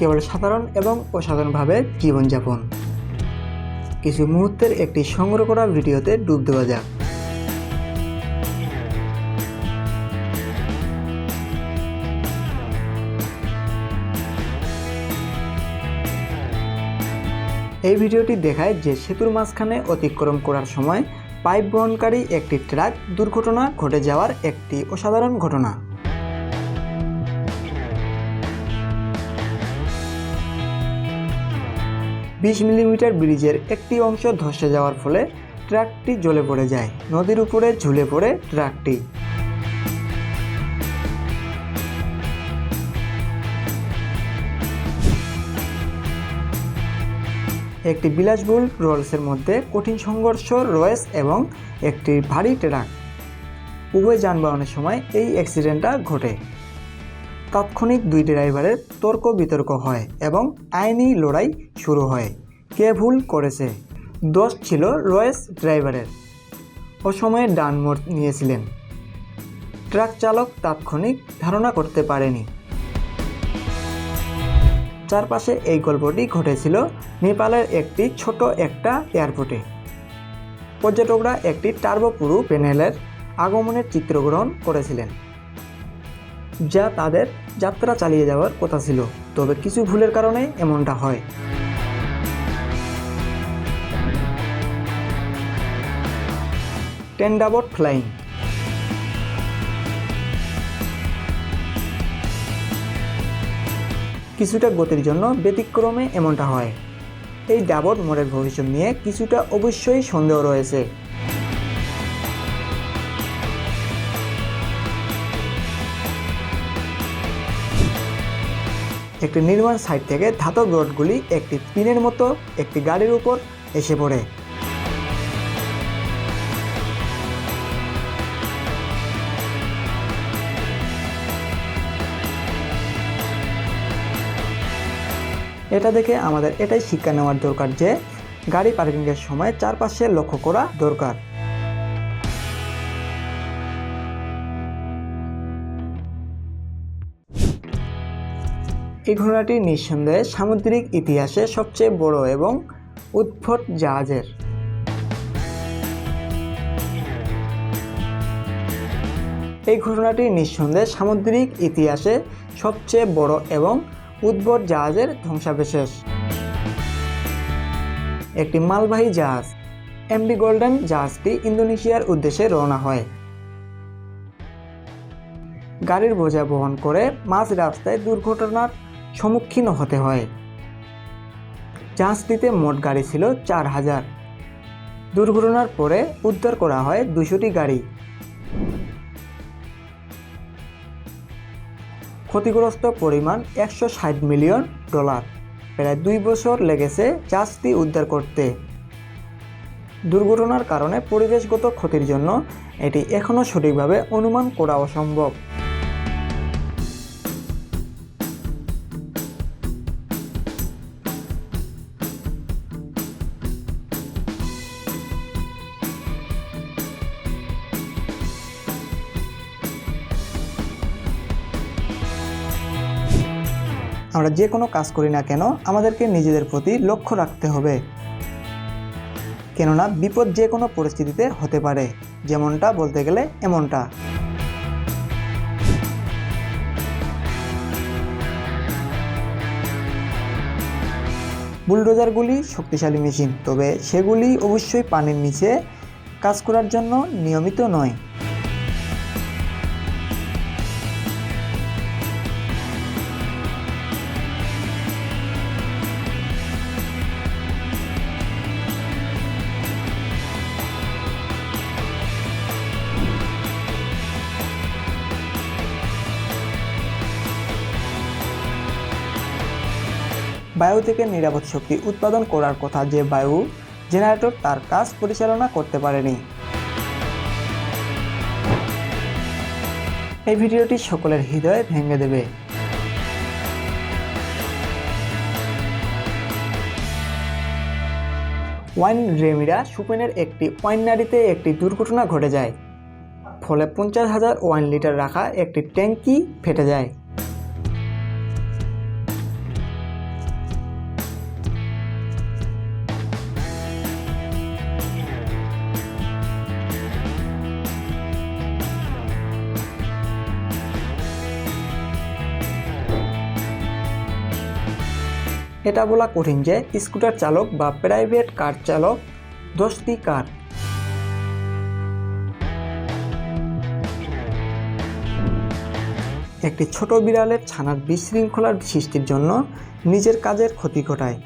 কেবল সাধারণ এবং অসাধারণভাবে জীবনযাপন। কিছু মুহূর্তের একটি সংগ্রহ করা ভিডিওতে ডুব দেওয়া যাক। এই ভিডিওটি দেখায় যে সেতুর মাঝখানে অতিক্রম করার সময় পাইপ বহনকারী একটি ট্রাক দুর্ঘটনা ঘটে যাওয়ার একটি অসাধারণ ঘটনা। বিশ মিলিমিটার ব্রিজের একটি অংশ ধসে যাওয়ার ফলে ট্রাকটি জ্বলে পড়ে যায়। নদীর উপরে ঝুলে পড়ে ট্রাকটি। একটি বিলাসবহুল রোলসের মধ্যে কঠিন সংঘর্ষ রয়েস এবং একটি ভারী ট্রাক, উভয় যানবাহনের সময় এই অ্যাক্সিডেন্টটা ঘটে। তাৎক্ষণিক দুই ড্রাইভারের তর্ক বিতর্ক হয় এবং আইনি লড়াই শুরু হয়। কে ভুল করেছে? দোষ ছিল রয়েস ড্রাইভারের। অসময়ে ডান মোড় নিয়েছিলেন। ট্রাক চালক তাৎক্ষণিক ধারণা করতে পারেনি। চারপাশে এই গল্পটি ঘটেছিল নেপালের একটি ছোট একটা এয়ারপোর্টে। পর্যটকরা একটি টার্বোপ্রুফ প্যানেলের আগমনের চিত্রগ্রহণ করেছিলেন, যা তাদের যাত্রা চালিয়ে যাওয়ার কথা ছিল, তবে কিছু ভুলের কারণে এমনটা হয়। টেন্ডাবোট ফ্লাইং। কিছুটা গতির জন্য ব্যতিক্রমে এমনটা হয়। এই ডাবট মোড়ের ভবিষ্যৎ নিয়ে কিছুটা অবশ্যই সন্দেহ রয়েছে। একটি নির্মাণ সাইট থেকে ধাতব রডগুলি একটি পিনের মতো একটি গাড়ির উপর এসে পড়ে। এটা দেখে আমাদের এটাই শিক্ষা নেওয়ার দরকার যে গাড়ি পার্কিংয়ের সময় চারপাশে লক্ষ্য করা দরকার। এই ঘটনাটি নিঃসন্দেহে সামুদ্রিক ইতিহাসে সবচেয়ে বড় এবং উদ্ভট জাহাজের। এই ঘটনাটি নিঃসন্দেহে সামুদ্রিক ইতিহাসে সবচেয়ে বড় এবং উদ্ভট জাহাজের ধ্বংসাবশেষ। একটি মালবাহী জাহাজ এমভি গোল্ডেন জাহাজটি ইন্দোনেশিয়ার উদ্দেশ্যে রওনা হয়। গাড়ির বোঝা বহন করে মাঝ রাস্তায় দুর্ঘটনার সম্মুখীন হতে হয়। জাহাজটিতে মোট গাড়ি ছিল 4000। দুর্ঘটনার পরে উদ্ধার করা হয় 200টি গাড়ি। ক্ষতিগ্রস্ত পরিমাণ $160 মিলিয়ন। প্রায় 2 বছর লেগেছে জাহাজটি উদ্ধার করতে। দুর্ঘটনার কারণে পরিবেশগত ক্ষতির জন্য এটি এখনও সঠিকভাবে অনুমান করা অসম্ভব। আমরা যে কোনো কাজ করি না কেন আমাদেরকে নিজেদের প্রতি লক্ষ্য রাখতে হবে, কেননা বিপদ যে কোনো পরিস্থিতিতে হতে পারে। যেমনটা বলতে গেলে এমনটা। বুলডোজারগুলি শক্তিশালী মেশিন, তবে সেগুলি অবশ্যই পানির নিচে কাজ করার জন্য নিয়মিত নয়। বায়ু থেকে নিরাপদ শক্তি উৎপাদন করার কথা যে বায়ু জেনারেটর তার কাজ পরিচালনা করতে পারেনি। এই ভিডিওটি সকলের হৃদয় ভেঙে দেবে। ওয়াইন রেমিরা সুপেনের একটি ওয়াইনারিতে একটি দুর্ঘটনা ঘটে যায়, ফলে 50,000 ওয়াইন লিটার রাখা একটি ট্যাঙ্কি ফেটে যায়। এটা বলা কঠিন যে স্কুটার চালক বা প্রাইভেট কার চালক 10টি কার। একটি ছোট বিড়ালের ছানার বিশৃঙ্খলার সৃষ্টির জন্য নিজের কাজের ক্ষতি ঘটায়।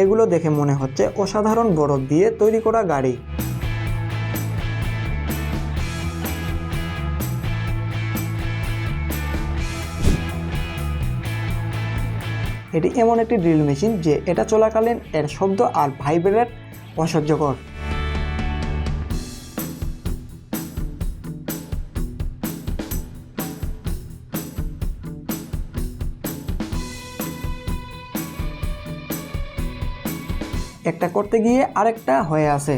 এগুলো দেখে মনে হচ্ছে অসাধারণ বরফ দিয়ে তৈরি করা গাড়ি। এটি এমন একটি ড্রিল মেশিন যে এটা চলাকালীন এর শব্দ আর ভাইব্রেট অসহ্যকর। একটা করতে গিয়ে আরেকটা হয়ে আছে।